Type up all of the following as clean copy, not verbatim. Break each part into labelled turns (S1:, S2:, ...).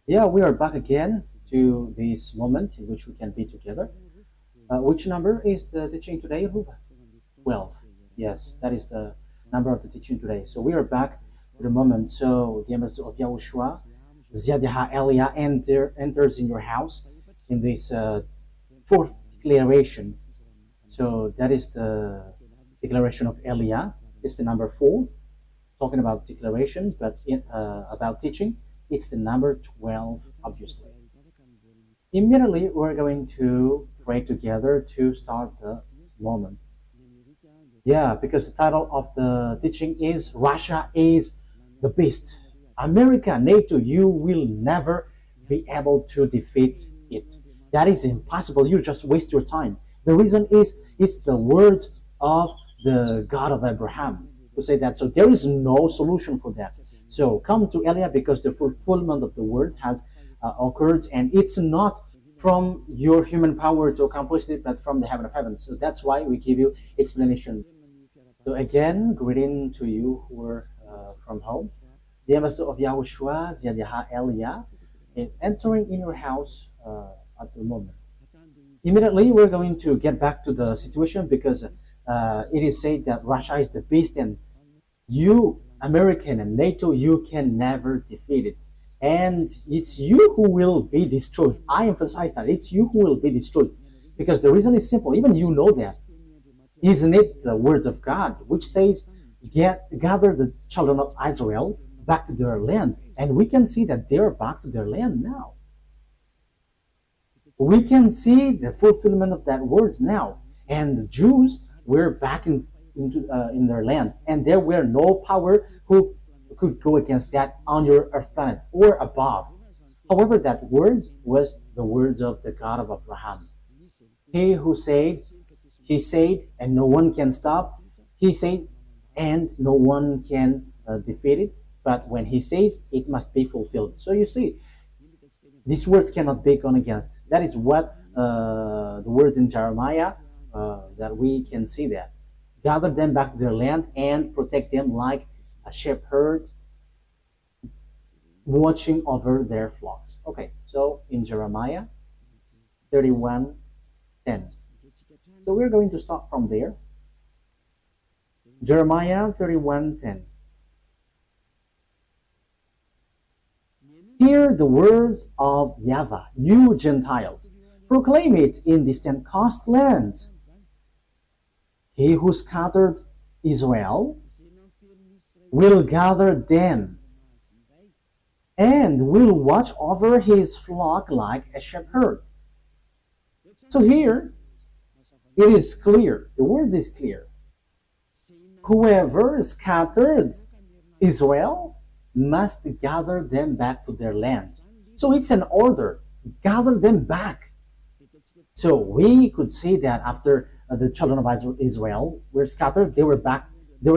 S1: Yeah, we are back again to this moment in which we can be together. Which number is the teaching today, Ruba? 12. Yes, that is the number of the teaching today. So we are back to the moment. So the ambassador of YAHOSHUAH, Ziadiha Elia, enters in your house in this fourth declaration. So that is the declaration of Elia. It's the number 4, talking about declaration, but about teaching, it's the number 12, obviously. Immediately, we're going to pray together to start the moment. Yeah, because the title of the teaching is Russia is the beast. America, NATO, you will never be able to defeat it. That is impossible. You just waste your time. The reason is it's the words of the God of Abraham who say that. So there is no solution for that. So come to Elia because the fulfillment of the words has occurred, and it's not from your human power to accomplish it, but from the heaven of heaven. So that's why we give you explanation. So again, greeting to you who are from home. The ambassador of YAHOSHUAH, Ziadiha Elia, is entering in your house at the moment. Immediately, we're going to get back to the situation because it is said that Russia is the beast, and you, American and NATO, you can never defeat it. And it's you who will be destroyed. I emphasize that it's you who will be destroyed, because the reason is simple. Even you know that. Isn't it the words of God which says, gather the children of Israel back to their land? And we can see that they're back to their land now. We can see the fulfillment of that words now. And the Jews were back in their land, and there were no power who could go against that on your earth planet or above. However, that word was the words of the God of Abraham. He who said, he said, and no one can stop. He said, and no one can defeat it. But when he says, it must be fulfilled. So you see, these words cannot be gone against. That is what the words in Jeremiah, that we can see that. Gather them back to their land and protect them like a shepherd watching over their flocks. Okay, so in Jeremiah 31:10. So we're going to start from there. Jeremiah 31:10. Hear the word of YAHVAH, you Gentiles. Proclaim it in distant coastlands. He who scattered Israel will gather them and will watch over his flock like a shepherd. So here, it is clear. The word is clear. Whoever scattered Israel must gather them back to their land. So it's an order. Gather them back. So we could say that after the children of Israel were scattered, they were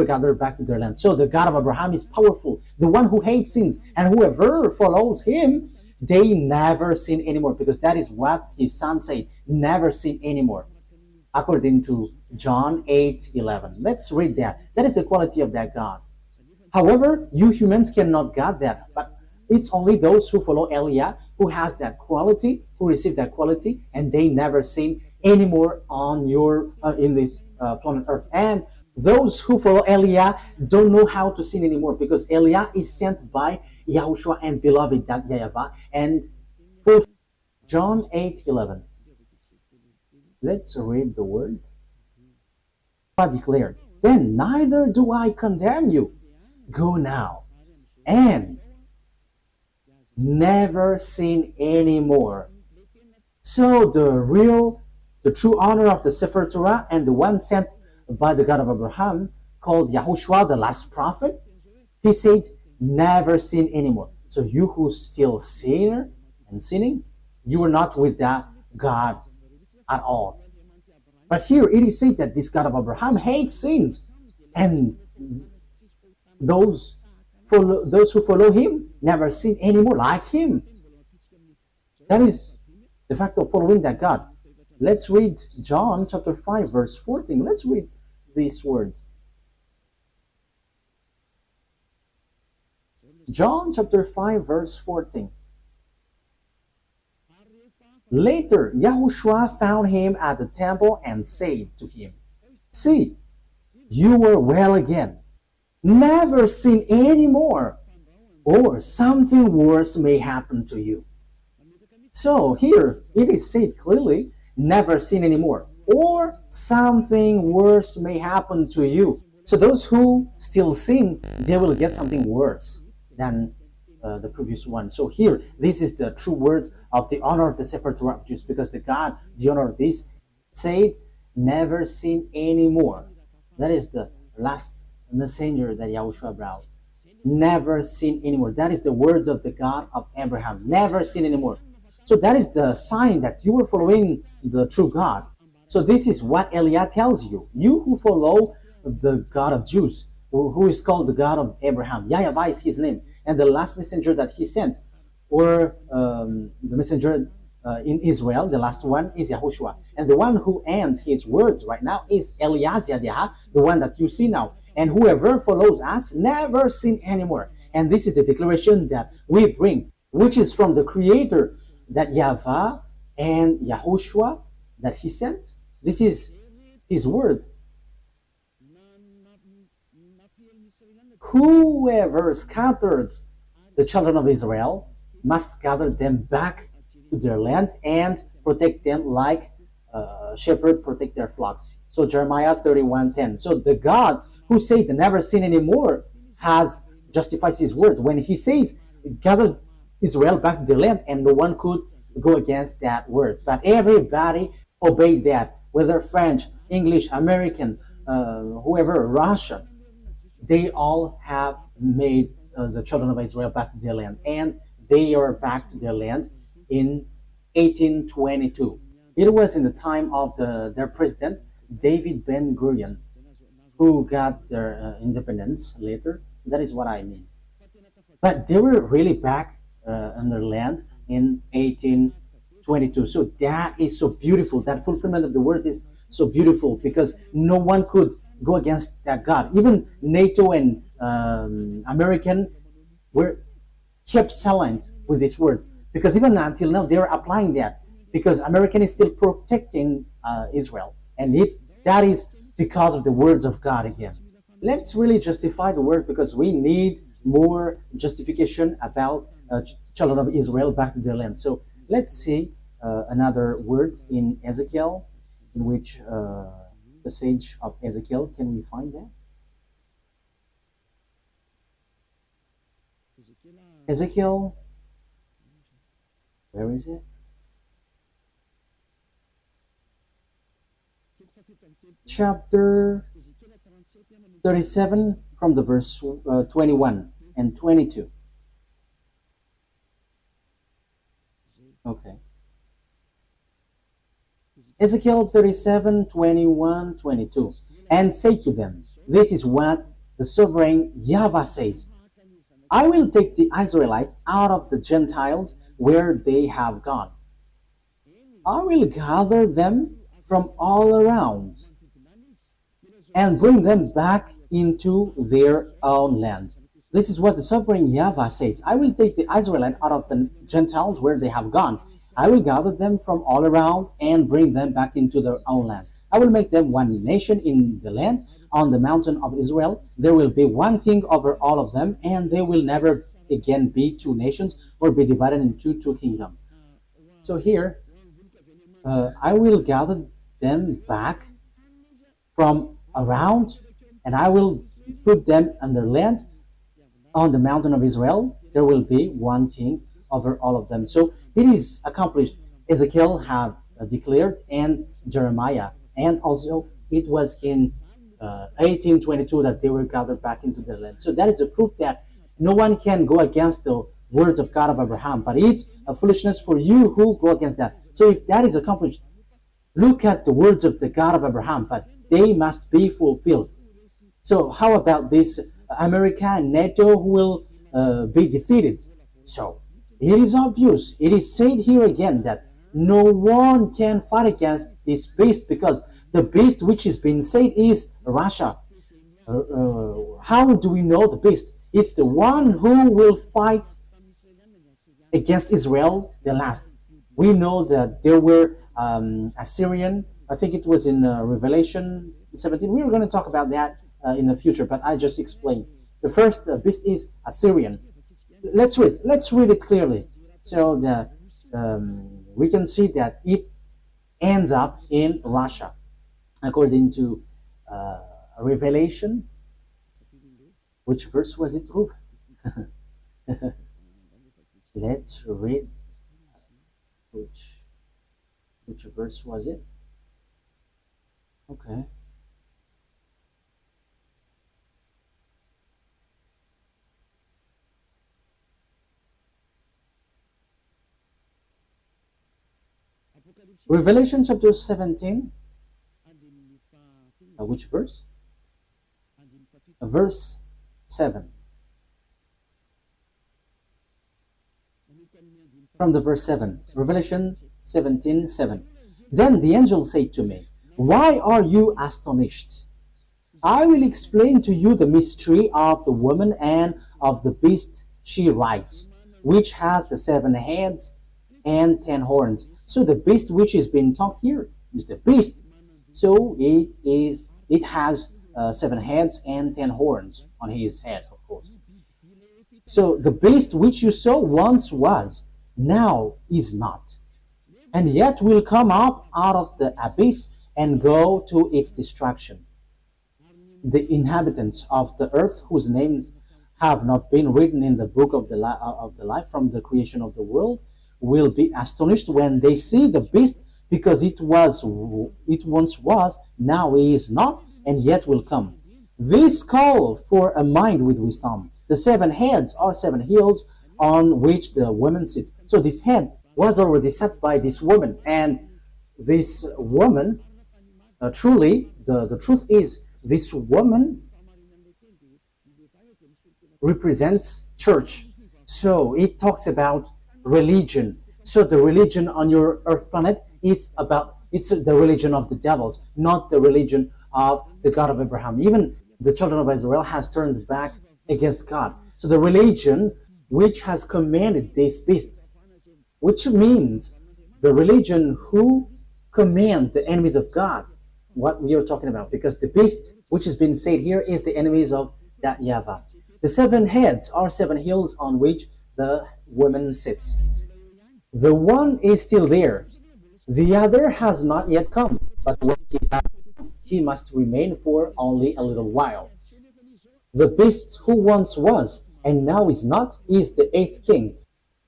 S1: gathered back to their land. So the God of Abraham is powerful, the one who hates sins, and whoever follows him, they never sin anymore, because that is what his son said, never sin anymore, according to John 8:11. Let's read that. That is the quality of that God. However, you humans cannot get that, but it's only those who follow Elia who has that quality, who receive that quality, and they never sin anymore on your in this planet Earth. And those who follow Elia don't know how to sin anymore, because Elia is sent by YAHOSHUAH and beloved that YAHVAH. And for John 8:11, let's read the word. God declared, then neither do I condemn you. Go now and never sin anymore. So the true honor of the Sefer Torah and the one sent by the God of Abraham, called YAHOSHUAH, the last prophet, he said, never sin anymore. So you who still sinner and sinning, you are not with that God at all. But here it is said that this God of Abraham hates sins, and those who follow him never sin anymore like him. That is the fact of following that God. Let's read John chapter 5 verse 14. Let's read these words. John chapter 5 verse 14. Later, YAHOSHUAH found him at the temple and said to him, "See, you were well again. Never sin any more, or something worse may happen to you." So here it is said clearly, never sin anymore, or something worse may happen to you. So those who still sin, they will get something worse than the previous one. So here, this is the true words of the honor of the Sefer Torah Jews, because the God, the honor of this, said, never sin anymore. That is the last messenger that Yahushua brought. Never sin anymore. That is the words of the God of Abraham. Never sin anymore. So that is the sign that you are following the true God. So this is what Eliah tells you. You who follow the God of Jews, who is called the God of Abraham. YAHVAH is his name. And the last messenger that he sent, or the messenger in Israel, the last one is YAHOSHUAH. And the one who ends his words right now is Eliezer, the one that you see now. And whoever follows us never sin anymore. And this is the declaration that we bring, which is from the Creator, that YAHVAH and YAHOSHUAH that he sent. This is his word. Whoever scattered the children of Israel must gather them back to their land and protect them like shepherds protect their flocks. So Jeremiah 31:10. So the God who said never sin anymore has justifies his word when he says gather Israel back to their land, and no one could go against that word. But everybody obeyed that, whether French, English, American, whoever, Russian. They all have made the children of Israel back to their land, and they are back to their land in 1822. It was in the time of their president, David Ben-Gurion, who got their independence later. That is what I mean. But they were really back on their land in 1822. So that is so beautiful. That fulfillment of the word is so beautiful, because no one could go against that God. Even NATO and American were kept silent with this word, because even until now they are applying that, because American is still protecting Israel, and that is because of the words of God again. Let's really justify the word, because we need more justification about children of Israel back to their land. So let's see another word in Ezekiel, in which the sage of Ezekiel. Can we find that? Ezekiel, where is it? Chapter 37 from the verse 21 and 22. Okay. Ezekiel 37, 21, 22. And say to them, this is what the sovereign YAHVAH says. I will take the Israelites out of the Gentiles where they have gone. I will gather them from all around and bring them back into their own land. This is what the sovereign YAHVAH says. I will take the Israelites out of the Gentiles where they have gone. I will gather them from all around and bring them back into their own land. I will make them one nation in the land. On the mountain of Israel, there will be one king over all of them, and they will never again be two nations or be divided into two kingdoms. So here, I will gather them back from around, and I will put them on their land. On the mountain of Israel, there will be one king over all of them. So it is accomplished. Ezekiel have declared, and Jeremiah, and also it was in 1822 that they were gathered back into their land. So that is a proof that no one can go against the words of God of Abraham, but it's a foolishness for you who go against that. So if that is accomplished, look at the words of the God of Abraham, but they must be fulfilled. So how about this America and NATO who will be defeated? So it is obvious, it is said here again that no one can fight against this beast, because the beast which is being said is Russia. How do we know the beast? It's the one who will fight against Israel the last. We know that there were Assyrian, I think it was in Revelation 17. We were going to talk about that in the future, but I just explained. The first beast is Assyrian. Let's read it clearly. So we can see that it ends up in Russia, according to Revelation. Which verse was it, Ruth? Let's read. Which verse was it? Okay. Revelation chapter 17. Which verse? Verse 7. From the verse 7. Revelation 17:7. Then the angel said to me, "Why are you astonished? I will explain to you the mystery of the woman and of the beast she rides, which has the 7 heads and 10 horns." So the beast which is being talked here is the beast. So it has 7 heads and 10 horns on his head, of course. So the beast which you saw once was, now is not, and yet will come up out of the abyss and go to its destruction. The inhabitants of the earth, whose names have not been written in the book of the life from the creation of the world, will be astonished when they see the beast, because it once was, now is not, and yet will come. This call for a mind with wisdom. The 7 heads are 7 hills on which the woman sits. So this head was already set by this woman, and this woman, truly, the truth is, this woman represents church. So it talks about religion. So the religion on your earth planet, it's the religion of the devils, not the religion of the God of Abraham. Even the children of Israel has turned back against God. So the religion which has commanded this beast, which means the religion who command the enemies of God, what we are talking about, because the beast which has been said here is the enemies of that YAHVAH. The 7 heads are 7 hills on which the woman sits. The one is still there. The other has not yet come, but when he must remain for only a little while. The beast who once was and now is not is the 8th king.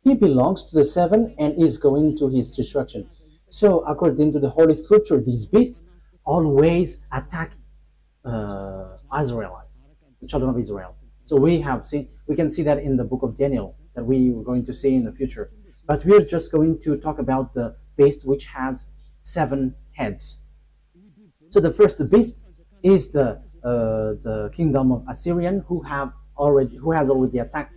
S1: He belongs to the 7 and is going to his destruction. So according to the Holy Scripture, these beasts always attack Israelites, the children of Israel. So we can see that in the book of Daniel, that we are going to see in the future. But we're just going to talk about the beast which has 7 heads. So the first beast is the kingdom of Assyrian, who has already attacked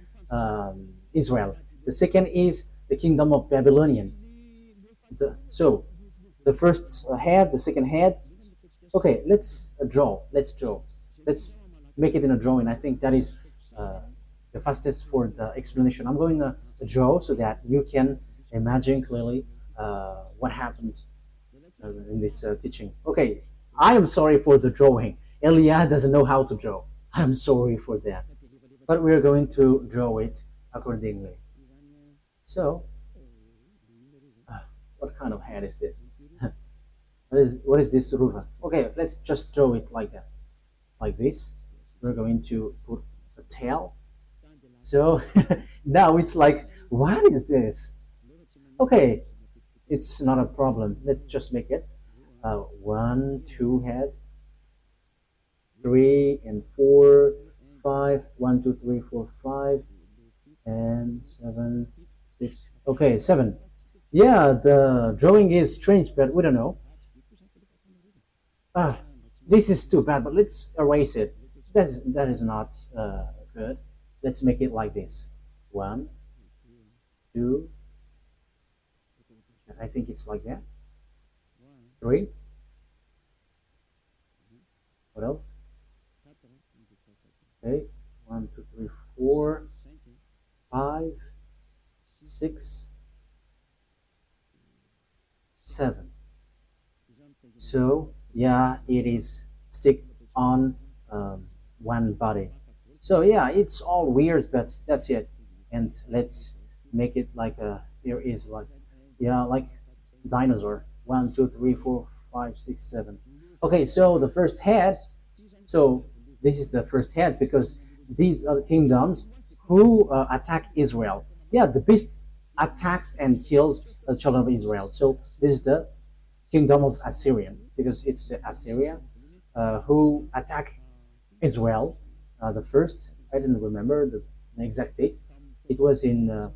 S1: Israel. The second is the kingdom of Babylonian. So the first head, the second head. Okay, let's draw. Let's make it in a drawing. I think that is the fastest for the explanation. I'm going to draw so that you can imagine clearly what happens in this teaching. Okay, I am sorry for the drawing. Elia doesn't know how to draw. I'm sorry for that. But we're going to draw it accordingly. So, what kind of head is this? What is this, Ruva? Okay, let's just draw it like that. Like this. We're going to put a tail. So, now it's like, what is this? Okay, it's not a problem. Let's just make it 1, 2 head, 3 and 4, 5, 1, 2, 3, 4, 5, and 7, 6. Okay, 7. Yeah, the drawing is strange, but we don't know. This is too bad, but let's erase it. That is not good. Let's make it like this. 1, 2. I think it's like that. 3. What else? Okay, 1, 2, 3, 4, 5, 6, 7. So yeah, it is stick on one body. So yeah, it's all weird, but that's it. And let's make it like there is like, yeah, like dinosaur. 1, 2, 3, 4, 5, 6, 7. Okay, so the first head. So this is the first head because these are the kingdoms who attack Israel. Yeah, the beast attacks and kills the children of Israel. So this is the kingdom of Assyrian because it's the Assyrian who attack Israel. The first, I didn't remember the exact date. It was in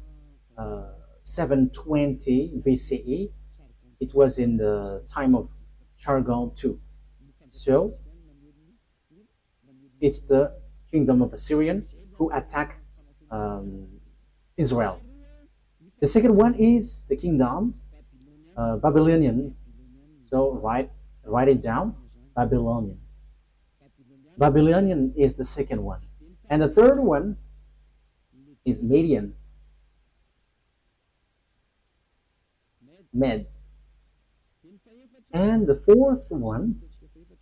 S1: 720 BCE. It was in the time of Sargon II. So it's the kingdom of Assyrian who attack Israel. The second one is the kingdom Babylonian. So write it down. Babylonian. Babylonian is the second one. And the third one is Median. Med. And the fourth one,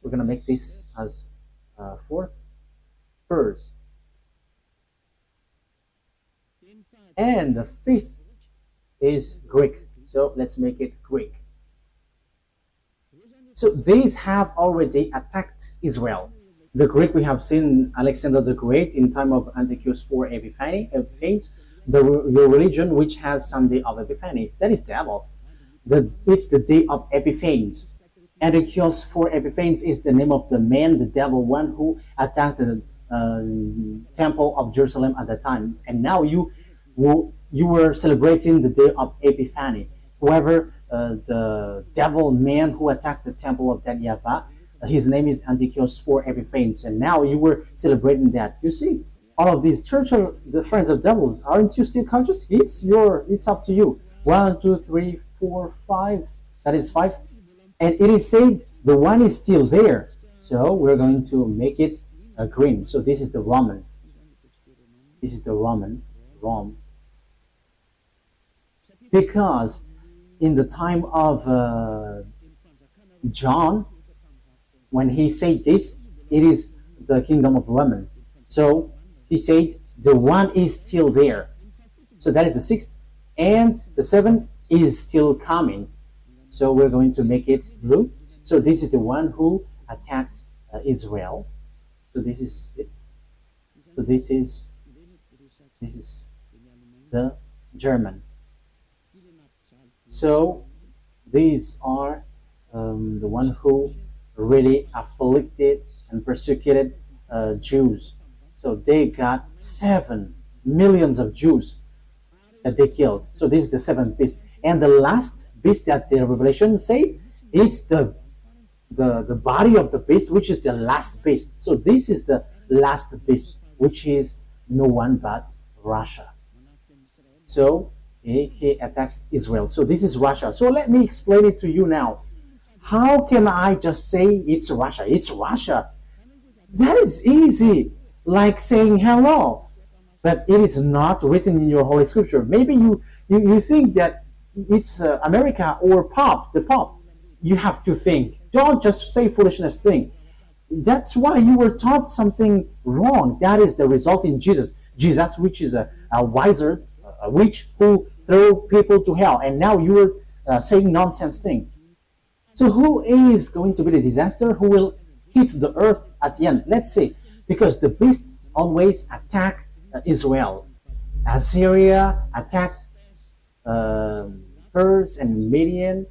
S1: we're going to make this as fourth, Pers. And the fifth is Greek. So let's make it Greek. So these have already attacked Israel. The Greek, we have seen Alexander the Great in time of Antiochus IV Epiphanes, the religion which has Sunday of Epiphany. That is devil. It's the day of Epiphanes. Antiochus IV Epiphanes is the name of the man, the devil one who attacked the temple of Jerusalem at the time. And now you were celebrating the day of Epiphany. Whoever the devil man who attacked the temple of that YAHVAH, his name is Antiochus IV Epiphanes, and now you were celebrating that. You see, all of these church are the friends of devils. Aren't you still conscious? It's up to you. 1, 2, 3, 4, 5. That is 5. And it is said the one is still there. So we're going to make it green. So this is the Roman. This is the Roman. Rome. Because in the time of John, when he said this, it is the kingdom of Roman. So he said the one is still there. So that is the 6th. And the 7th is still coming. So we're going to make it blue. So this is the one who attacked Israel. So this is it. So this is the German. So these are the one who really afflicted and persecuted Jews. So they got 7 millions of Jews that they killed. So this is the 7th beast. And the last beast that the Revelation say, it's the body of the beast, which is the last beast. So this is the last beast, which is no one but Russia. So he attacks Israel. So this is Russia. So let me explain it to you now. How can I just say it's Russia? It's Russia. That is easy, like saying hello. But it is not written in your Holy Scripture. Maybe you think that it's America or the Pope. You have to think. Don't just say foolishness thing. That's why you were taught something wrong. That is the result in Jesus. Jesus, which is a witch who threw people to hell. And now you are saying nonsense thing. So who is going to be the disaster? Who will hit the earth at the end? Let's see. Because the beast always attack Israel. Assyria attacked Pers and Median.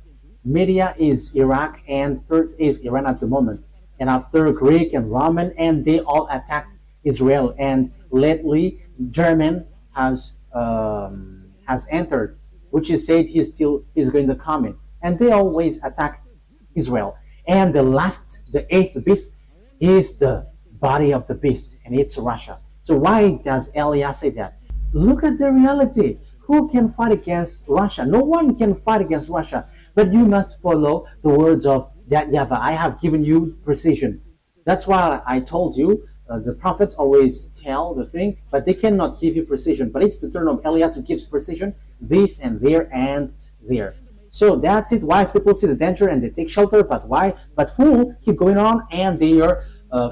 S1: Media is Iraq and Pers is Iran at the moment. And after Greek and Roman, and they all attacked Israel. And lately, German has entered, which is said he's going to come in. And they always attack Israel. And the 8th beast is the body of the beast, and it's Russia. So why does Elias say that? Look at the reality. Who can fight against Russia? No one can fight against Russia. But you must follow the words of that YAHVAH. I have given you precision. That's why I told you the prophets always tell the thing, but they cannot give you precision. But it's the turn of Eliah to give precision, this and there and there. So that's it. Wise people see the danger and they take shelter, but why? But fool keep going on and they are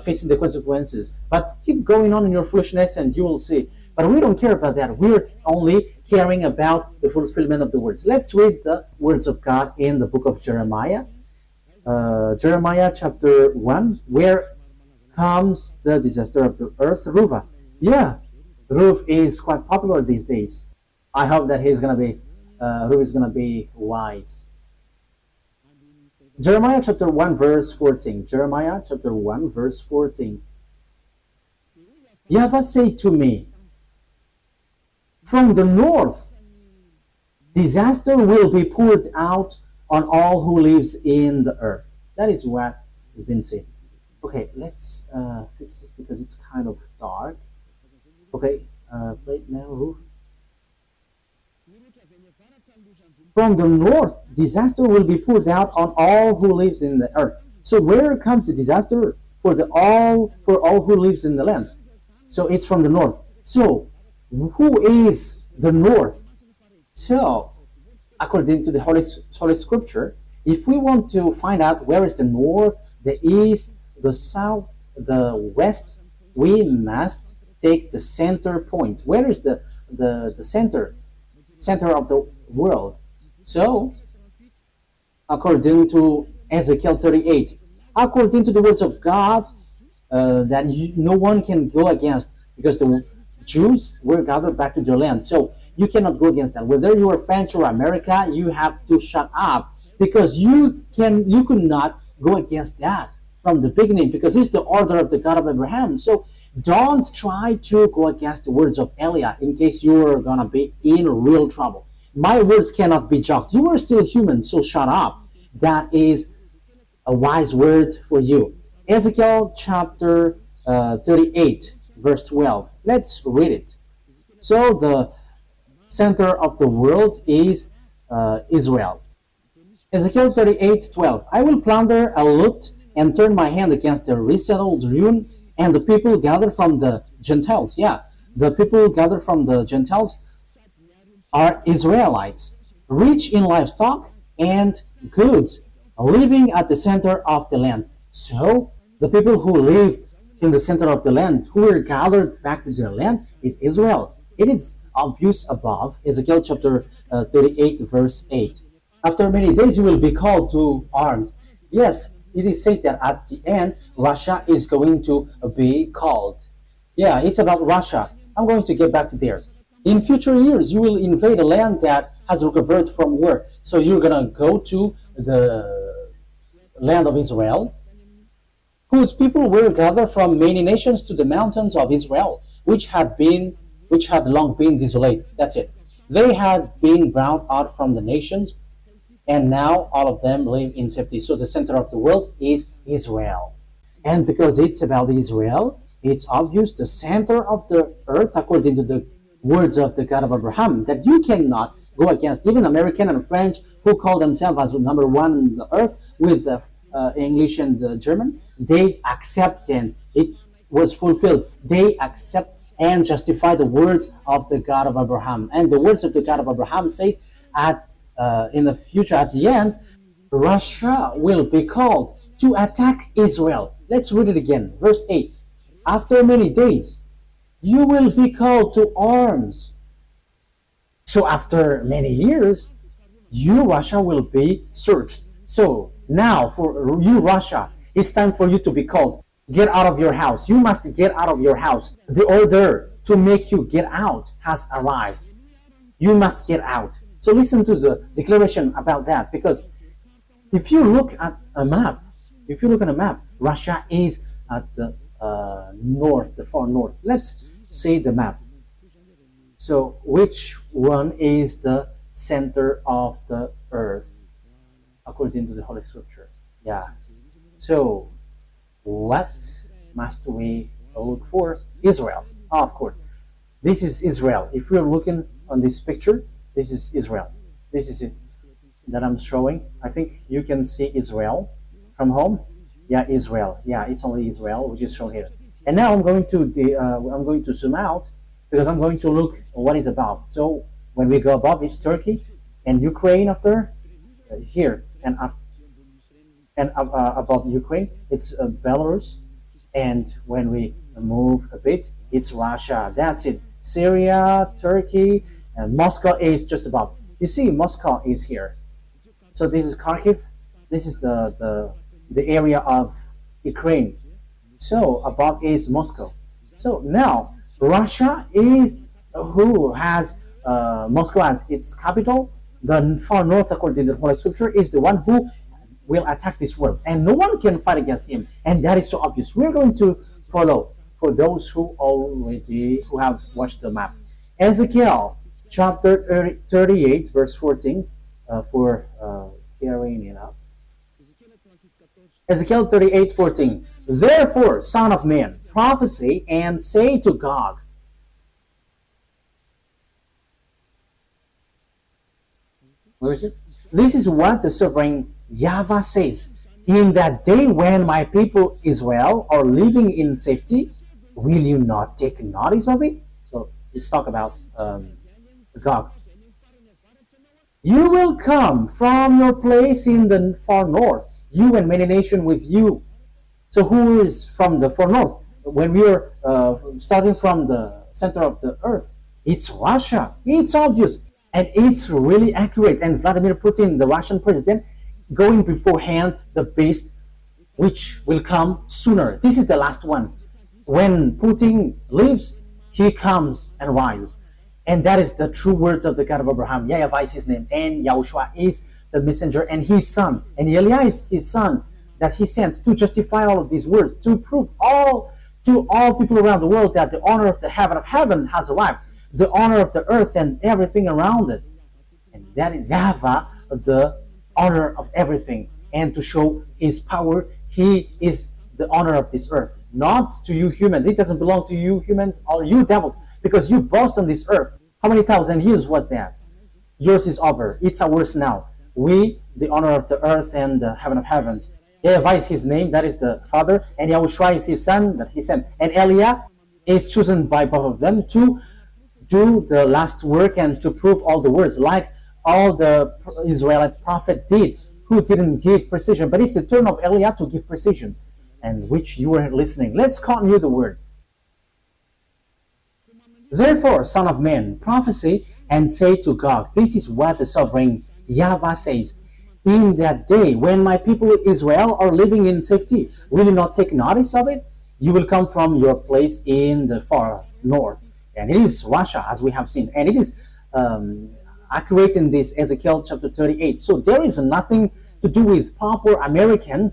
S1: facing the consequences. But keep going on in your foolishness and you will see. But we don't care about that. We're only caring about the fulfillment of the words. Let's read the words of God in the book of Jeremiah. Jeremiah chapter 1, where comes the disaster of the earth, Ruva. Yeah, Ruv is quite popular these days. I hope that he's gonna be, Ruv is gonna be wise. Jeremiah chapter 1 verse 14. Jeremiah chapter 1 verse 14. YAHVAH said to me, from the north, disaster will be poured out on all who lives in the earth. That is what has been said. Okay, let's fix this because it's kind of dark. Okay, play it now, Ruth. From the north, disaster will be poured out on all who lives in the earth. So where comes the disaster for all who lives in the land? So it's from the north. So who is the north? So according to the Holy Scripture, if we want to find out where is the north, the east, the south, the west, we must take the center point. Where is the center of the world? So according to Ezekiel 38, according to the words of God, that no one can go against, because the Jews were gathered back to their land. So you cannot go against that. Whether you are French or America, you have to shut up, because you could not go against that from the beginning, because it's the order of the God of Abraham. So don't try to go against the words of Eliah in case you're gonna be in real trouble. My words cannot be joked. You are still human, so shut up. That is a wise word for you. Ezekiel chapter 38 verse 12. Let's read it. So the center of the world is Israel. Ezekiel 38:12. I will plunder and loot and turn my hand against the resettled ruin and the people gathered from the Gentiles. Yeah, the people gathered from the Gentiles are Israelites, rich in livestock and goods, living at the center of the land. So the people who lived in the center of the land, who were gathered back to their land, is Israel. It is obvious above, Ezekiel chapter 38 verse 8. After many days you will be called to arms. Yes, it is said that at the end Russia is going to be called. Yeah, it's about Russia. I'm going to get back to there. In future years you will invade a land that has recovered from war. So you're gonna go to the land of Israel, whose people were gathered from many nations to the mountains of Israel, which had long been desolate. That's it. They had been brought out from the nations, and now all of them live in safety. So the center of the world is Israel. And because it's about Israel, it's obvious the center of the earth, according to the words of the God of Abraham, that you cannot go against. Even American and French, who call themselves as number one on the earth with the English and the German, they accept, and it was fulfilled. They accept and justify the words of the God of Abraham. And the words of the God of Abraham say in the future, at the end, Russia will be called to attack Israel. Let's read it again. Verse 8. After many days, you will be called to arms. So after many years, you, Russia, will be searched. So now for you, Russia, it's time for you to be called. Get out of your house. You must get out of your house. The order to make you get out has arrived. You must get out. So listen to the declaration about that, because if you look at a map, Russia is at the north, the far north. Let's say the map. So which one is the center of the earth according to the Holy Scripture? Yeah. So what must we look for? Israel. Oh, of course. This is Israel. If we're looking on this picture, this is Israel. This is it that I'm showing. I think you can see Israel from home. Yeah, Israel. Yeah, it's only Israel, which is shown here. And now I'm going to zoom out because I'm going to look what is above. So when we go above, it's Turkey and Ukraine after here, and above Ukraine, it's Belarus. And when we move a bit, it's Russia. That's it. Syria, Turkey, and Moscow is just above. You see, Moscow is here. So this is Kharkiv. This is the area of Ukraine. So above is Moscow. So now Russia is who has Moscow as its capital. The far north, according to the Holy Scripture, is the one who will attack this world, and no one can fight against him. And that is so obvious. We're going to follow for those who have watched the map. Ezekiel chapter 38, verse 14, for carrying it up. Ezekiel 38:14. Therefore, son of man, prophesy and say to Gog. Where is it? This is what the sovereign YAHVAH says. In that day when my people Israel are living in safety, will you not take notice of it? So let's talk about Gog. You will come from your place in the far north, you and many nations with you. So who is from the far north? When we are starting from the center of the earth, it's Russia. It's obvious. And it's really accurate. And Vladimir Putin, the Russian president, going beforehand the beast which will come sooner. This is the last one. When Putin leaves, he comes and rises. And that is the true words of the God of Abraham. YAHVAH is his name, and YAHOSHUAH is the messenger and his son. And Eliah is his son that he sends to justify all of these words, to prove to all people around the world that the honor of the heaven of heaven has arrived, the honor of the earth and everything around it. And that is YAHVAH, the honor of everything. And to show his power, he is the honor of this earth, not to you humans. It doesn't belong to you humans or you devils, because you boast on this earth. How many thousand years was that? Yours is over. It's ours now. We, the honor of the earth and the heaven of heavens. YAHVAH is his name, that is the Father, and YAHOSHUAH is his son that he sent. And Eliah is chosen by both of them to do the last work and to prove all the words, like all the Israelite prophet did, who didn't give precision. But it's the turn of Eliah to give precision, and which you were listening. Let's continue the word. Therefore, son of man, prophesy and say to Gog, this is what the sovereign YAHVAH says. In that day, when my people Israel are living in safety, will you not take notice of it? You will come from your place in the far north. And it is Russia, as we have seen. And it is accurate in this Ezekiel chapter 38. So there is nothing to do with Pop or American.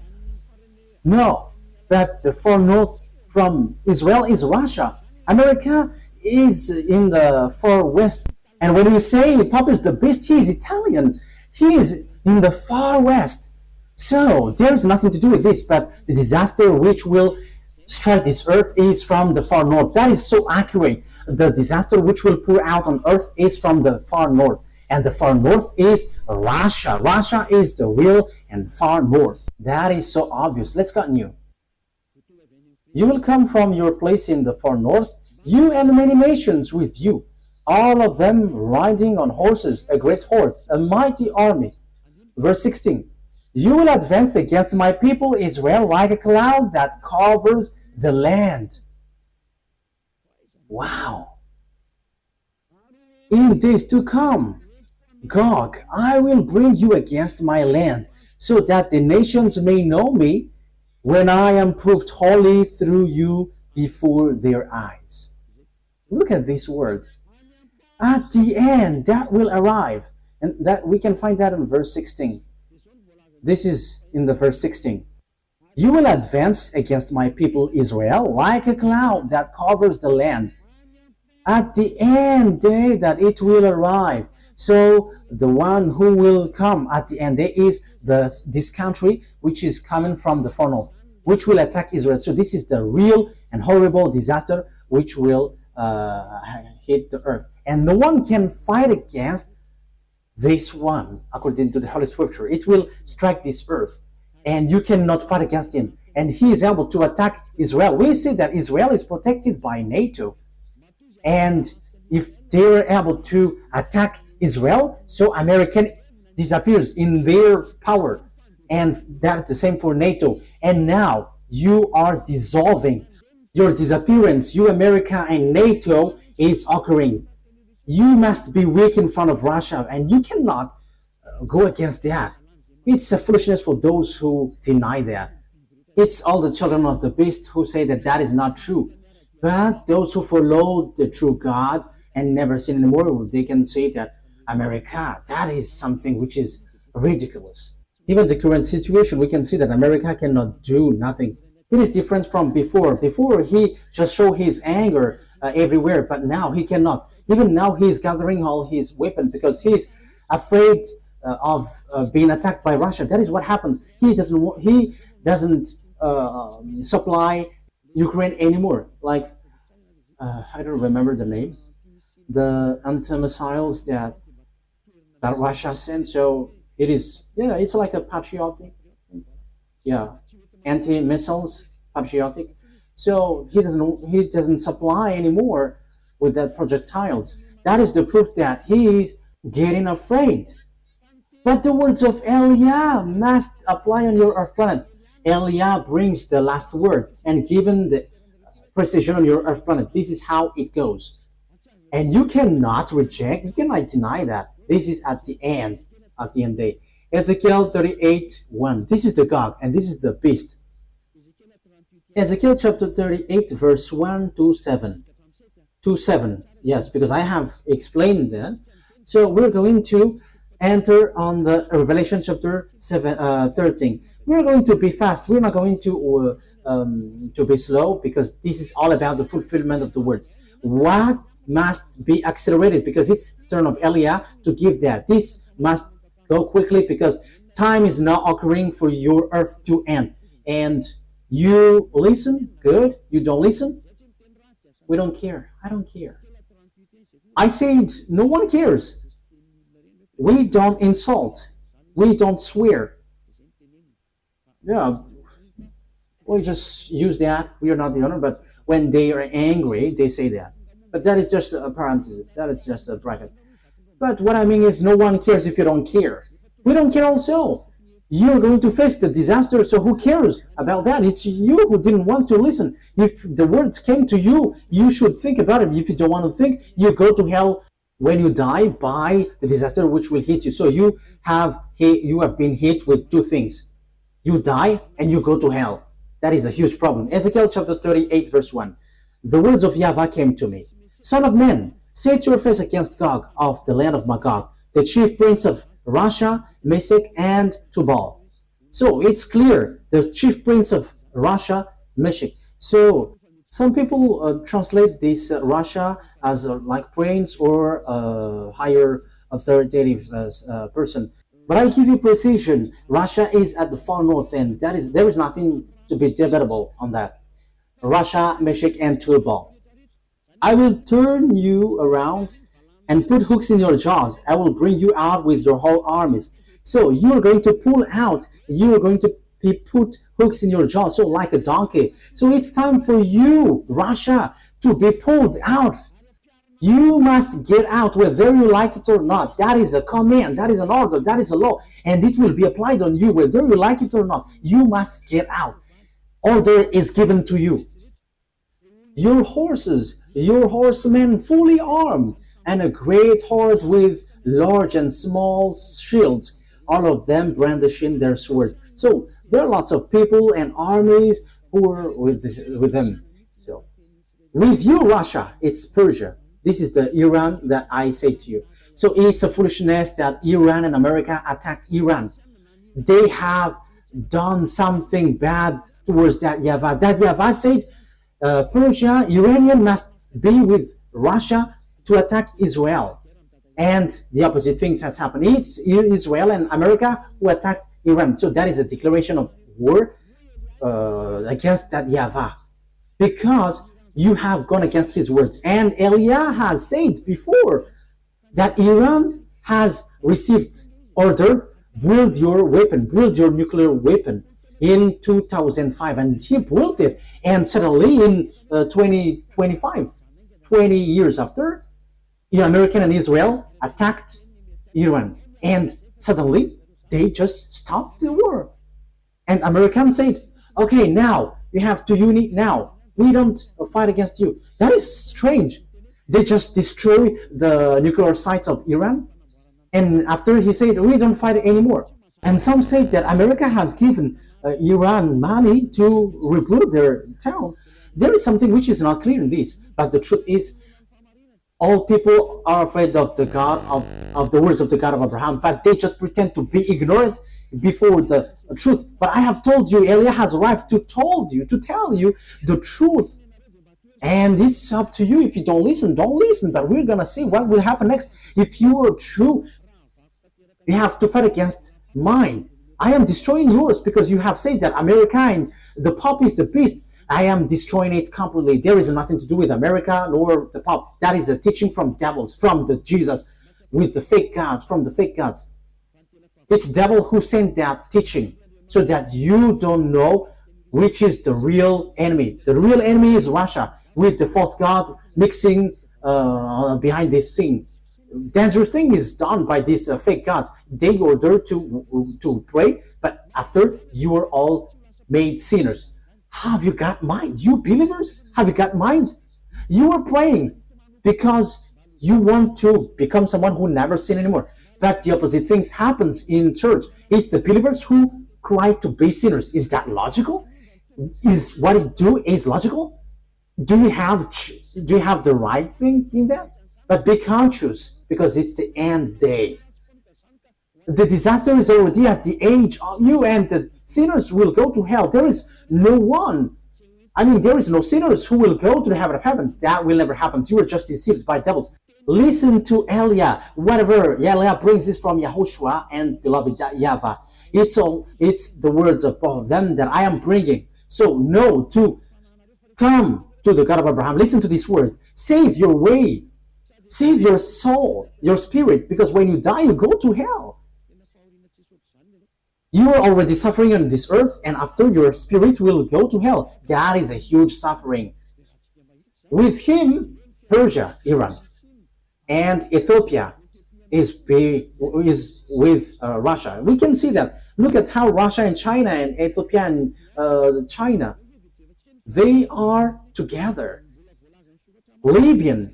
S1: No, but the far north from Israel is Russia. America is in the far west. And when you say Pop is the beast, he is Italian. He is in the far west. So there is nothing to do with this, but the disaster which will strike this earth is from the far north. That is so accurate. The disaster which will pour out on earth is from the far north. And the far north is Russia. Russia is the real and far north. That is so obvious. Let's continue. You will come from your place in the far north, you and many nations with you, all of them riding on horses, a great horde, a mighty army. Verse 16. You will advance against my people Israel like a cloud that covers the land. Wow. In days to come, Gog, I will bring you against my land, so that the nations may know me when I am proved holy through you before their eyes. Look at this word. At the end, that will arrive. And that we can find that in verse 16. This is in the verse 16. You will advance against my people Israel like a cloud that covers the land. At the end day that it will arrive. So the one who will come at the end day is this country which is coming from the far north, which will attack Israel. So this is the real and horrible disaster which will hit the earth. And no one can fight against this one, according to the Holy Scripture. It will strike this earth, and you cannot fight against him. and he is able to attack Israel. We see that Israel is protected by NATO, and if they're able to attack Israel, so American disappears in their power, and that's the same for NATO. And now you are dissolving. Your disappearance, you America and NATO, is occurring. You must be weak in front of Russia, and you cannot go against that. It's a foolishness for those who deny that. It's all the children of the beast who say that that is not true. But those who follow the true God and never sin anymore, they can say that America, that is something which is ridiculous. Even the current situation, we can see that America cannot do nothing. It is different from before. Before, he just showed his anger everywhere, but now he cannot. Even now, he's gathering all his weapons because he's afraid of being attacked by Russia. That is what happens. He doesn't supply Ukraine anymore. Like I don't remember the name. The anti-missiles that Russia sent. So it is, yeah, it's like a patriotic, yeah, anti-missiles, patriotic. So he doesn't supply anymore with that projectiles. That is the proof that he is getting afraid. But the words of YAH must apply on your earth planet. YAH brings the last word and given the precision on your earth planet. This is how it goes. And you cannot reject, you cannot deny that. This is at the end day. Ezekiel 38:1. This is the Gog and this is the beast. Ezekiel chapter 38 verse 1 to 7. To 7. Yes, because I have explained that. So we're going to enter on the Revelation chapter 13. We're going to be fast. We're not going to be slow because this is all about the fulfillment of the words. What must be accelerated because it's the turn of YAH to give that. This must go quickly because time is now occurring for your earth to end. And you listen, good. You don't listen, we don't care. I don't care. I said no one cares. We don't insult. We don't swear. Yeah, we just use that. We are not the owner, but when they are angry, they say that. But that is just a parenthesis. That is just a bracket. But what I mean is no one cares if you don't care. We don't care also. You're going to face the disaster, so who cares about that? It's you who didn't want to listen. If the words came to you, you should think about it. If you don't want to think, you go to hell when you die by the disaster which will hit you. So you have been hit with two things. You die and you go to hell. That is a huge problem. Ezekiel chapter 38 verse 1. The words of YAHVAH came to me. Son of man, set your face against Gog of the land of Magog, the chief prince of Russia, Meshech, and Tubal. So it's clear, the chief prince of Russia, Meshech. So some people translate this Russia as like prince or higher authoritative person. But I give you precision. Russia is at the far north end. There is nothing to be debatable on that. Russia, Meshech, and Tubal. I will turn you around and put hooks in your jaws. I will bring you out with your whole armies. So you're going to pull out. You're going to put hooks in your jaws, so like a donkey. So it's time for you, Russia, to be pulled out. You must get out whether you like it or not. That is a command. That is an order. That is a law. And it will be applied on you whether you like it or not. You must get out. Order is given to you. Your horses, your horsemen fully armed, and a great horde with large and small shields, all of them brandishing their swords. So there are lots of people and armies who are with them. So with you, Russia, it's Persia. This is the Iran that I say to you. So it's a foolishness that Iran and America attacked Iran. They have done something bad towards that YAHVAH. That YAHVAH said Persia, Iranian must be with Russia to attack Israel. And the opposite things has happened. It's Israel and America who attacked Iran. So that is a declaration of war against that YAHVAH. Because you have gone against his words. And YAH has said before that Iran has received order, build your weapon, build your nuclear weapon. in 2005, and he built it. And suddenly in 2025, 20 years after, American and Israel attacked Iran, and suddenly they just stopped the war. And Americans said, okay, now you have to unite now. We don't fight against you. That is strange. They just destroy the nuclear sites of Iran. And after he said, we don't fight anymore. And some say that America has given Iran money to rebuild their town. There is something which is not clear in this. But the truth is, all people are afraid of the God of the words of the God of Abraham, but they just pretend to be ignorant before the truth. But I have told you, Eliah has arrived to tell you the truth. And it's up to you. If you don't listen, don't listen. But we're gonna see what will happen next. If you are true, you have to fight against mine. I am destroying yours because you have said that America and the Pope is the beast. I am destroying it completely. There is nothing to do with America nor the Pope. That is a teaching from devils, from the Jesus, with the fake gods, from the fake gods. It's devil who sent that teaching so that you don't know which is the real enemy. The real enemy is Russia, with the false god mixing behind this scene. Dangerous thing is done by these fake gods. They order to pray, but after you are all made sinners. Have you got mind? You believers, have you got mind? You are praying because you want to become someone who never sin anymore. But the opposite things happens in church. It's the believers who cry to be sinners. Is that logical? Is what you do is logical? Do you have the right thing in that? But be conscious, because it's the end day. The disaster is already at the age of you, and the sinners will go to hell. There is no one. There is no sinners who will go to the heaven of heavens. That will never happen. You are just deceived by devils. Listen to Eliah. Whatever Eliah brings is from YAHOSHUAH and beloved YAHVAH. It's the words of both of them that I am bringing. So know to come to the God of Abraham. Listen to this word. Save your way. Save your soul, your spirit, because when you die, you go to hell. You are already suffering on this earth, and after your spirit will go to hell. That is a huge suffering. With him, Persia, Iran, and Ethiopia is with Russia. We can see that. Look at how Russia and China and Ethiopia and China, they are together. Libyan.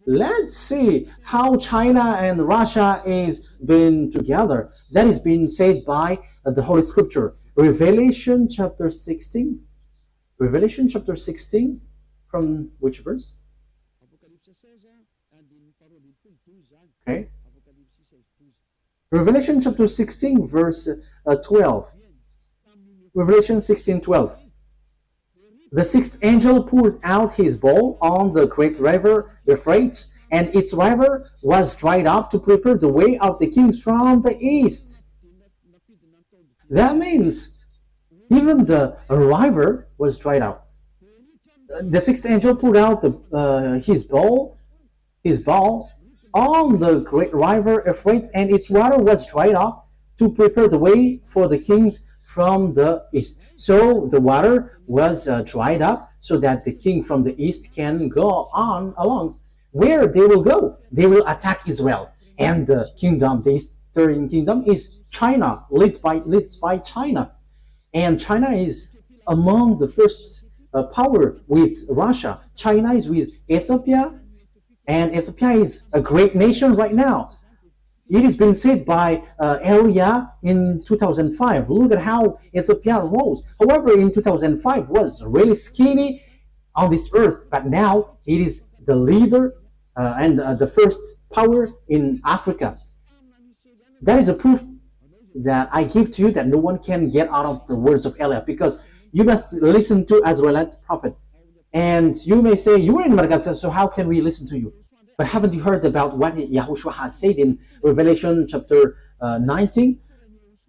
S1: Let's see how China and Russia is been together. That is being said by the Holy Scripture. Revelation chapter 16. Revelation chapter 16, from which verse? Okay. Revelation chapter 16, verse 12. Revelation 16:12. The sixth angel poured out his bowl on the great river Euphrates, and its river was dried up to prepare the way of the kings from the east. That means even the river was dried up. The sixth angel poured out his bowl on the great river Euphrates, and its water was dried up to prepare the way for the kings from the east. So the water was dried up so that the king from the east can go on along. Where they will go? They will attack Israel. And the kingdom, the eastern kingdom, is China, led by China. And China is among the first power with Russia. China is with Ethiopia, and Ethiopia is a great nation right now. It has been said by Eliah in 2005. Look at how Ethiopia rose. However, in 2005 was really skinny on this earth, but now it is the leader and the first power in Africa. That is a proof that I give to you that no one can get out of the words of Eliah, because you must listen to Israelite prophet. And you may say, you are in Madagascar, so how can we listen to you? But haven't you heard about what YAHOSHUAH has said in Revelation chapter 19?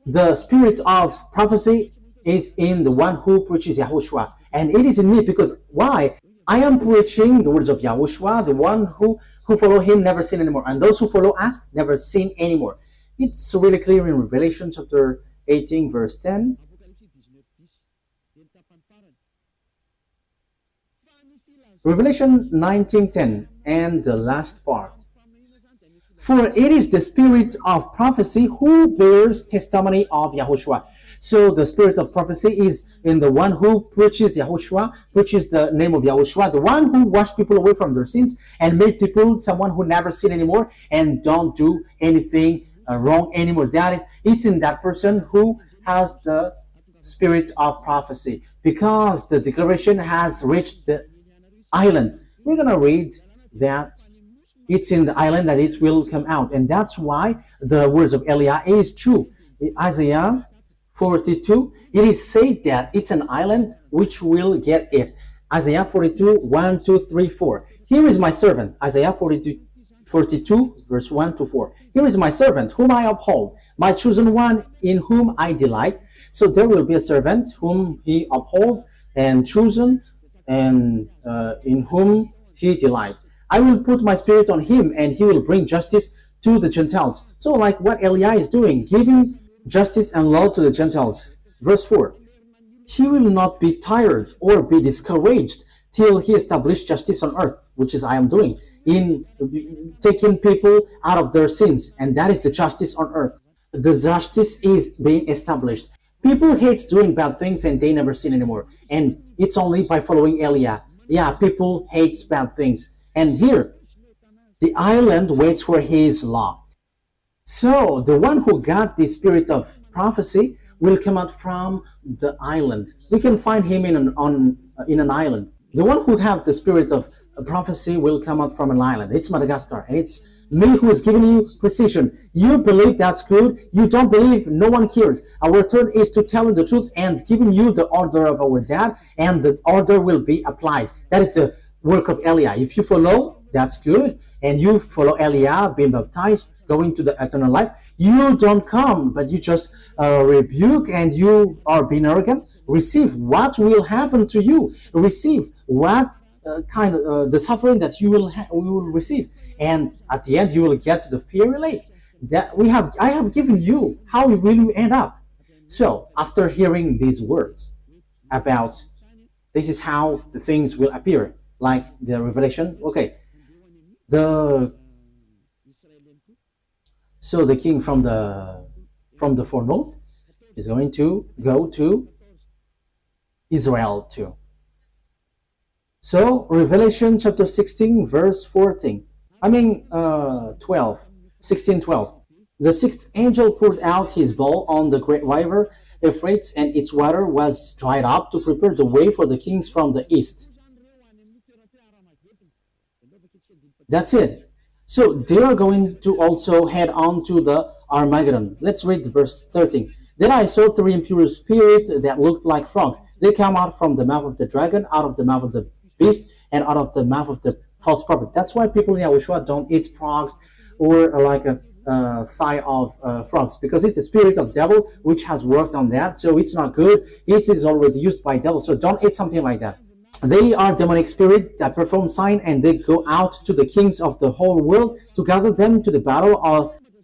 S1: The spirit of prophecy is in the one who preaches YAHOSHUAH. And it is in me, because why? I am preaching the words of YAHOSHUAH. The one who follow him never sin anymore. And those who follow us never sin anymore. It's really clear in Revelation chapter 18 verse 10. Revelation 19:10 and the last part. For it is the spirit of prophecy who bears testimony of YAHOSHUAH. So the spirit of prophecy is in the one who preaches YAHOSHUAH, preaches the name of YAHOSHUAH, the one who washed people away from their sins and made people someone who never sin anymore and don't do anything wrong anymore. It's in that person who has the spirit of prophecy, because the declaration has reached the island. We're going to read that it's in the island that it will come out, and that's why the words of Eliah is true. Isaiah 42, it is said that it's an island which will get it. Isaiah 42, 1, 2, 3, 4. Here is my servant. Isaiah 42 verse 1 to 4. Here is my servant whom I uphold, my chosen one in whom I delight. So there will be a servant whom he uphold and chosen, and in whom he delight. I will put my spirit on him, and he will bring justice to the Gentiles. So like what Eliah is doing, giving justice and law to the Gentiles. Verse 4. He will not be tired or be discouraged till he establish justice on earth, which is I am doing, in taking people out of their sins. And that is the justice on earth. The justice is being established. People hate doing bad things and they never sin anymore. And it's only by following Eliah. Yeah, people hate bad things. And here, the island waits for his law. So the one who got the spirit of prophecy will come out from the island. We can find him in an island. The one who have the spirit of prophecy will come out from an island. It's Madagascar, and it's me who is giving you precision. You believe that's good. You don't believe, no one cares. Our turn is to tell you the truth and giving you the order of our dad, and the order will be applied. That is the work of Eliah. If you follow, that's good, and you follow Eliah, being baptized, going to the eternal life. You don't come, but you just rebuke, and you are being arrogant. Receive what will happen to you. Receive what kind of the suffering that you will receive, and at the end you will get to the fiery lake. That I have given you. How will you end up? So after hearing these words about this is how the things will appear, like the revelation. Okay, so the king from the far north is going to go to Israel too. So Revelation chapter 16 verse 14. 12. The sixth angel poured out his bowl on the great river Euphrates, and its water was dried up to prepare the way for the kings from the east. That's it. So they are going to also head on to the Armageddon. Let's read verse 13. Then I saw three impure spirits that looked like frogs. They come out from the mouth of the dragon, out of the mouth of the beast, and out of the mouth of the false prophet. That's why people in YAHOSHUAH don't eat frogs or like a thigh of frogs, because it's the spirit of devil which has worked on that. So it's not good. It is already used by devil. So don't eat something like that. They are demonic spirits that perform sign, and they go out to the kings of the whole world to gather them to the battle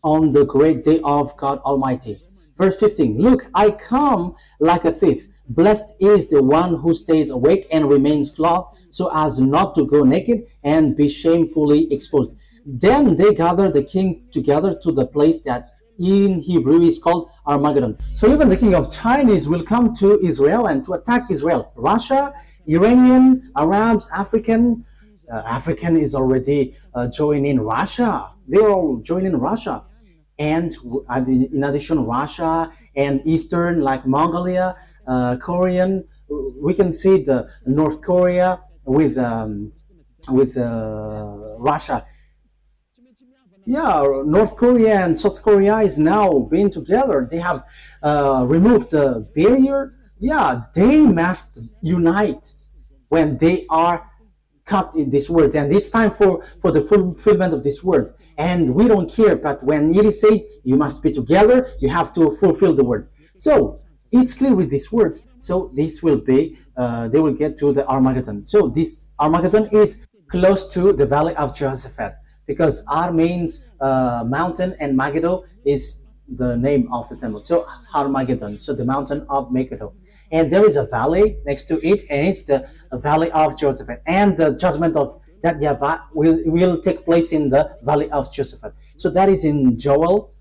S1: on the great day of God Almighty. Verse 15. Look, I come like a thief. Blessed is the one who stays awake and remains clothed, so as not to go naked and be shamefully exposed. Then they gather the king together to the place that in Hebrew is called Armageddon. So even the king of Chinese will come to Israel and to attack Israel. Russia, Iranian, Arabs, African is already joining Russia. They're all joining Russia. And in addition, Russia and Eastern, like Mongolia, Korean, we can see the North Korea with Russia. Yeah, North Korea and South Korea is now being together. They have removed the barrier. Yeah, they must unite when they are cut in this word, and it's time for the fulfillment of this word. And we don't care, but when it is said you must be together, you have to fulfill the word. So it's clear with this word. So this will be they will get to the Armageddon. So this Armageddon is close to the valley of Jehoshaphat, because Ar means mountain, and Megiddo is the name of the temple. So Armageddon, so the mountain of Megiddo. and there is a valley next to it, and it's the valley of Jehoshaphat, and the judgment of that YAHVAH will take place in the valley of Jehoshaphat. So that is in Joel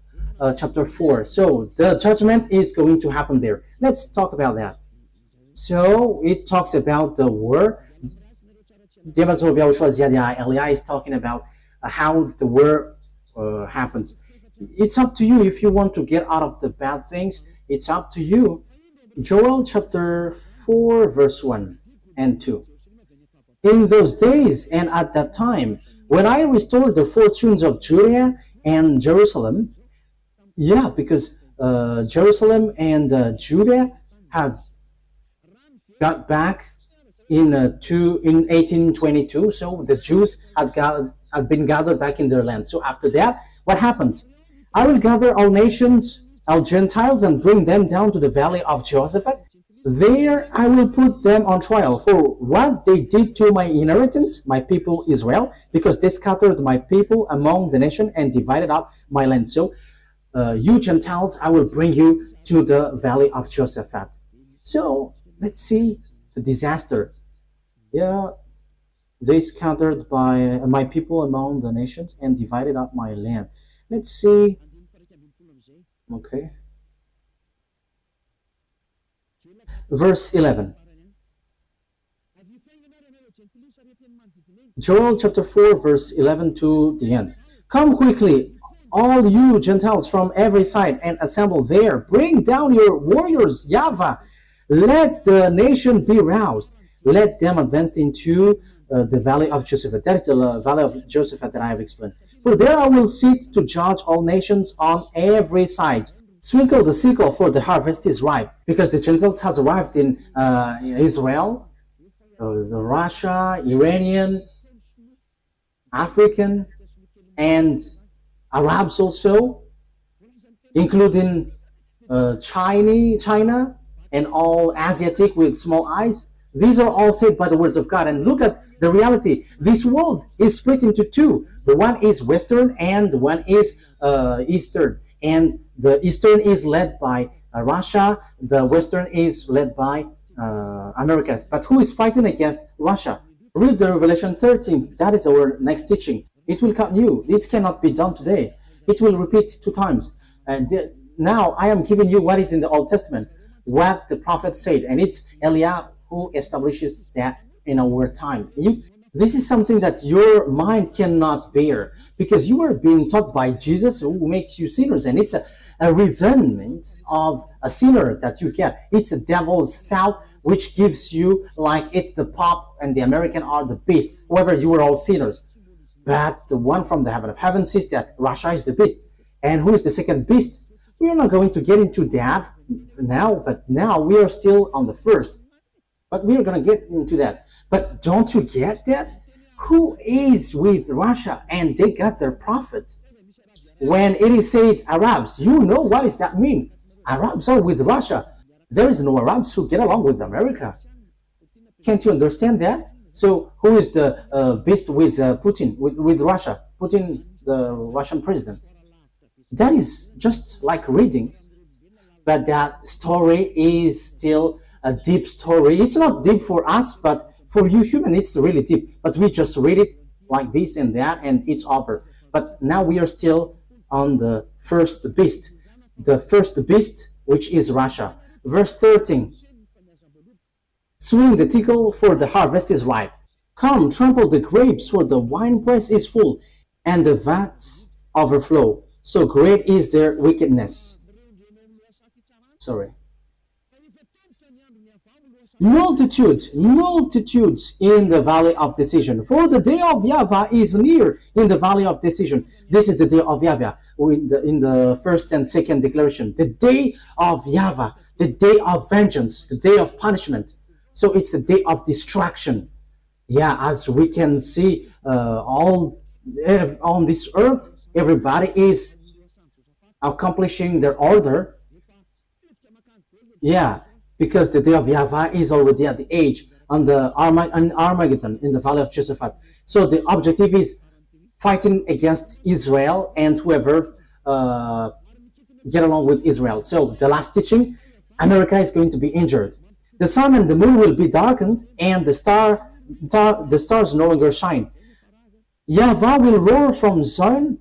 S1: chapter 4. So the judgment is going to happen there. Let's talk about that. So it talks about the war. YAHOSHUAH is talking about how the war happens. It's up to you if you want to get out of the bad things. It's up to you. Joel chapter 4 verse 1 and 2. In those days and at that time, when I restored the fortunes of Judah and Jerusalem, yeah, because Jerusalem and Judah has got back in 1822. So the Jews had been gathered back in their land. So after that, what happens? I will gather all nations, all Gentiles, and bring them down to the valley of Jehoshaphat. There I will put them on trial for what they did to my inheritance, my people Israel, because they scattered my people among the nation and divided up my land. So you Gentiles, I will bring you to the valley of Jehoshaphat. So let's see the disaster. Yeah, they scattered by my people among the nations and divided up my land. Let's see. Okay. Verse 11. Joel chapter 4 verse 11 to the end. Come quickly, all you Gentiles from every side, and assemble there. Bring down your warriors, YAHVAH. Let the nation be roused. Let them advance into the valley of Jehoshaphat. That is the valley of Jehoshaphat that I have explained. For there I will sit to judge all nations on every side. Sprinkle the sickle, for the harvest is ripe. Because the Gentiles has arrived in Israel, Russia, Iranian, African, and Arabs also, including China, and all Asiatic with small eyes. These are all saved by the words of God. And look at the reality. This world is split into two. The one is Western and the one is Eastern. And the Eastern is led by Russia. The Western is led by Americas. But who is fighting against Russia? Read the Revelation 13. That is our next teaching. It will come new. It cannot be done today. It will repeat 2 times. And now I am giving you what is in the Old Testament, what the prophet said, and it's Eliah who establishes that in our time. This is something that your mind cannot bear, because you are being taught by Jesus who makes you sinners, and it's a resentment of a sinner that you get. It's a devil's thought which gives you like it's the Pope and the American are the beast. However, you are all sinners. But the one from the heaven of heaven says that Russia is the beast. And who is the second beast? We are not going to get into that now, but now we are still on the first. But we are going to get into that. But don't you get that? Who is with Russia? And they got their prophet. When it is said Arabs, you know what does that mean? Arabs are with Russia. There is no Arabs who get along with America. Can't you understand that? So who is the beast with Putin, with Russia? Putin, the Russian president. That is just like reading. But that story is still a deep story. It's not deep for us, but for you human, it's really deep. But we just read it like this and that, and it's over. But now we are still on the first beast. The first beast, which is Russia. Verse 13. Swing the tickle, for the harvest is ripe. Come, trample the grapes, for the winepress is full, and the vats overflow. So great is their wickedness. Sorry. Multitudes in the valley of decision. For the day of YAHVAH is near in the valley of decision. This is the day of YAHVAH in the first and second declaration. The day of YAHVAH, the day of vengeance, the day of punishment. So it's the day of destruction. Yeah, as we can see, all on this earth, everybody is accomplishing their order. Yeah, because the day of YAHVAH is already at the age on the Armageddon in the valley of Jehoshaphat. So the objective is fighting against Israel and whoever get along with Israel. So the last teaching, America is going to be injured. The sun and the moon will be darkened, and the stars no longer shine. YAHVAH will roar from Zion,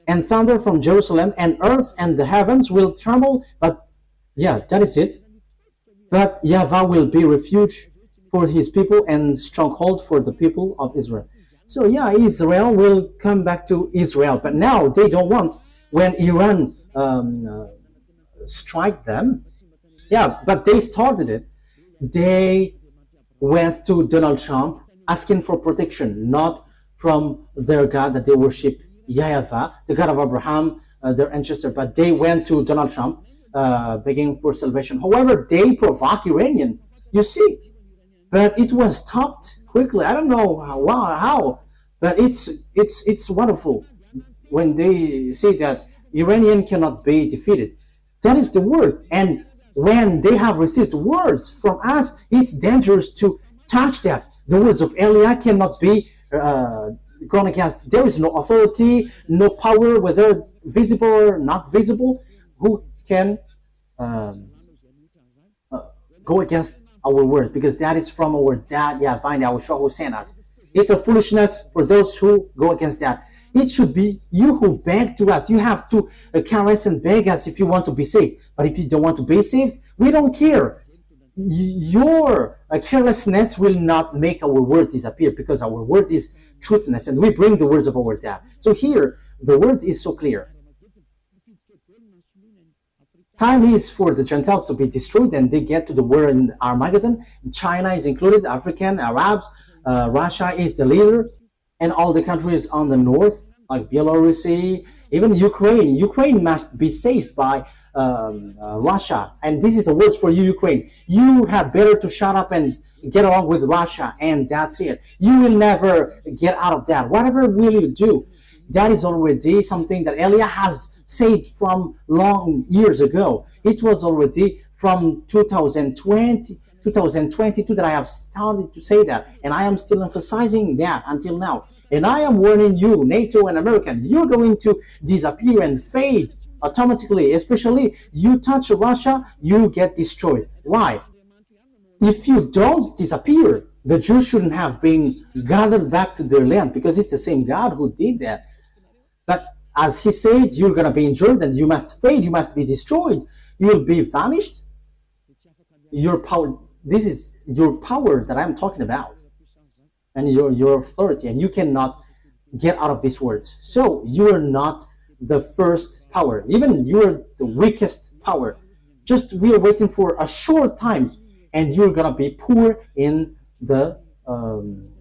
S1: and thunder from Jerusalem, and earth and the heavens will tremble. But yeah, that is it. But YAHVAH will be refuge for his people and stronghold for the people of Israel. So yeah, Israel will come back to Israel, but now they don't want when Iran strike them. Yeah, but they started it. They went to Donald Trump asking for protection, not from their God that they worship, YAHVAH, the God of Abraham, their ancestor, but they went to Donald Trump begging for salvation. However, they provoke Iranian, you see, but it was stopped quickly. I don't know how, but it's wonderful when they say that Iranian cannot be defeated. That is the word, and when they have received words from us, it's dangerous to touch that. The words of Eliah cannot be gone against. There is no authority, no power, whether visible or not visible, who can go against our word, because that is from our dad, YAHVAH and YAHOSHUAH, who sent us. It's a foolishness for those who go against that. It should be you who beg to us. You have to caress and beg us if you want to be saved. But if you don't want to be saved, we don't care. Your carelessness will not make our word disappear, because our word is truthness, and we bring the words of our dad. So here, the word is so clear. Time is for the Gentiles to be destroyed, and they get to the war in Armageddon. China is included, African, Arabs, Russia is the leader, and all the countries on the north, like Belarus, even Ukraine. Ukraine must be seized by Russia. And this is a word for you, Ukraine. You had better to shut up and get along with Russia, and that's it. You will never get out of that. Whatever will you do? That is already something that Eliah has said from long years ago. It was already from 2022 that I have started to say that, and I am still emphasizing that until now. And I am warning you, NATO and American, you're going to disappear and fade automatically. Especially you touch Russia, you get destroyed. Why? If you don't disappear, the Jews shouldn't have been gathered back to their land, because it's the same God who did that. But as he said, you're going to be injured and you must fade, you must be destroyed, you'll be vanished. Your power, this is your power that I'm talking about, and your authority, and you cannot get out of these words. So you are not the first power, even you are the weakest power. Just we are waiting for a short time, and you're gonna be poor in the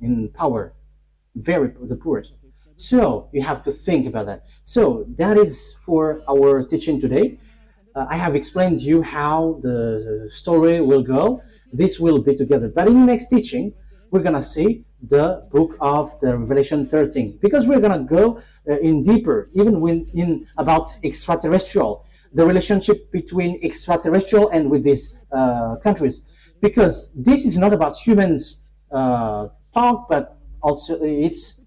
S1: in power, the poorest. So you have to think about that. So that is for our teaching today. I have explained to you how the story will go. This will be together. But in the next teaching, we're going to see the book of the Revelation 13, because we're going to go in deeper, even when in about extraterrestrial, the relationship between extraterrestrial and with these countries, because this is not about humans talk, but also it's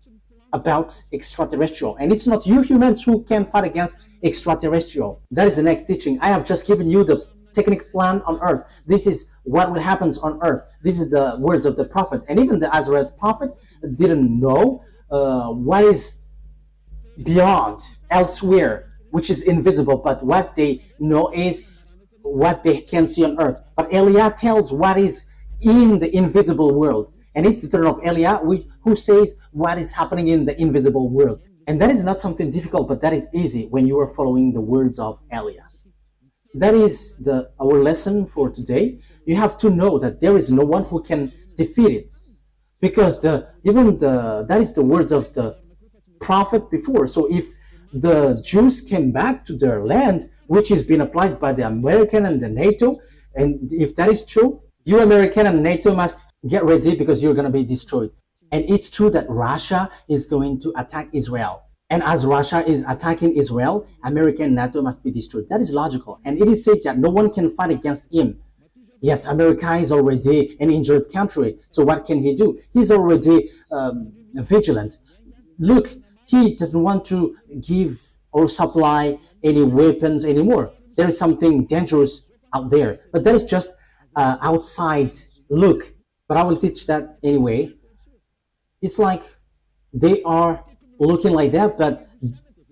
S1: about extraterrestrial, and it's not you humans who can fight against extraterrestrial. That is the next teaching. I have just given you the technical plan on earth. This is what will happen on earth. This is the words of the prophet, and even the Azrael prophet didn't know what is beyond, elsewhere, which is invisible, but what they know is what they can see on earth. But Eliah tells what is in the invisible world, and it's the turn of Eliah who says what is happening in the invisible world. And that is not something difficult, but that is easy when you are following the words of Eliah. That is our lesson for today. You have to know that there is no one who can defeat it, because that is the words of the prophet before. So if the Jews came back to their land, which is being applied by the American and the NATO, and if that is true, you American and NATO must get ready, because you're going to be destroyed. And it's true that Russia is going to attack Israel. And as Russia is attacking Israel, American and NATO must be destroyed. That is logical. And it is said that no one can fight against him. Yes, America is already an injured country. So what can he do? He's already vigilant. Look, he doesn't want to give or supply any weapons anymore. There is something dangerous out there. But that is just outside look, but I will teach that anyway. It's like they are looking like that, but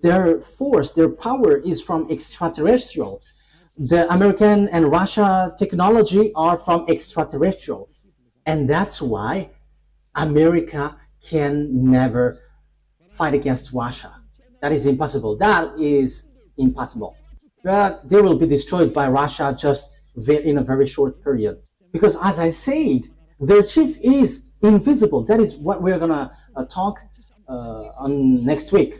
S1: their force, their power is from extraterrestrial. The American and Russia technology are from extraterrestrial. And that's why America can never fight against Russia. That is impossible. That is impossible. But they will be destroyed by Russia just in a very short period. Because as I said, their chief is invisible. That is what we're gonna talk on next week.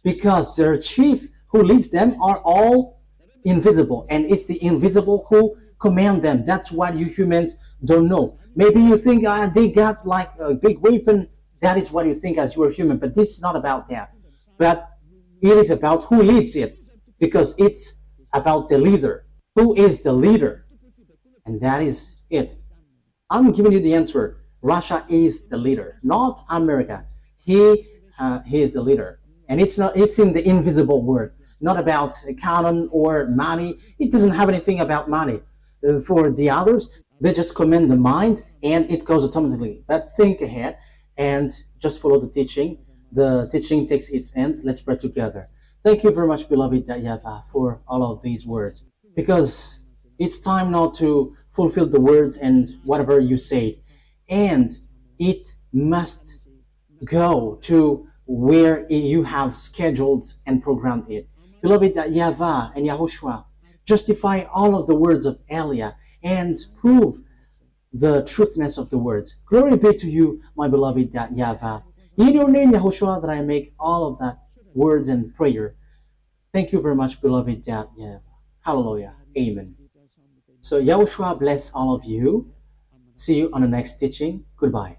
S1: Because their chief who leads them are all invisible, and it's the invisible who command them. That's what you humans don't know. Maybe you think they got like a big weapon. That is what you think as you are human, but this is not about that. But it is about who leads it, because it's about the leader. Who is the leader? And that is it. I'm giving you the answer. Russia is the leader, not America. He is the leader, and it's not. It's in the invisible word, not about cannon or money. It doesn't have anything about money. For the others, they just command the mind, and it goes automatically. But think ahead and just follow the teaching. The teaching takes its end. Let's pray together. Thank you very much, beloved YAHVAH, for all of these words, because it's time now to fulfill the words and whatever you said, and it must go to where you have scheduled and programmed it. Beloved YAHVAH and YAHOSHUAH, justify all of the words of Elia and prove the truthness of the words. Glory be to you, my beloved YAHVAH. In your name, YAHOSHUAH, that I make all of that words and prayer. Thank you very much, beloved YAHVAH. Hallelujah. Amen. So YAHOSHUAH bless all of you. See you on the next teaching. Goodbye.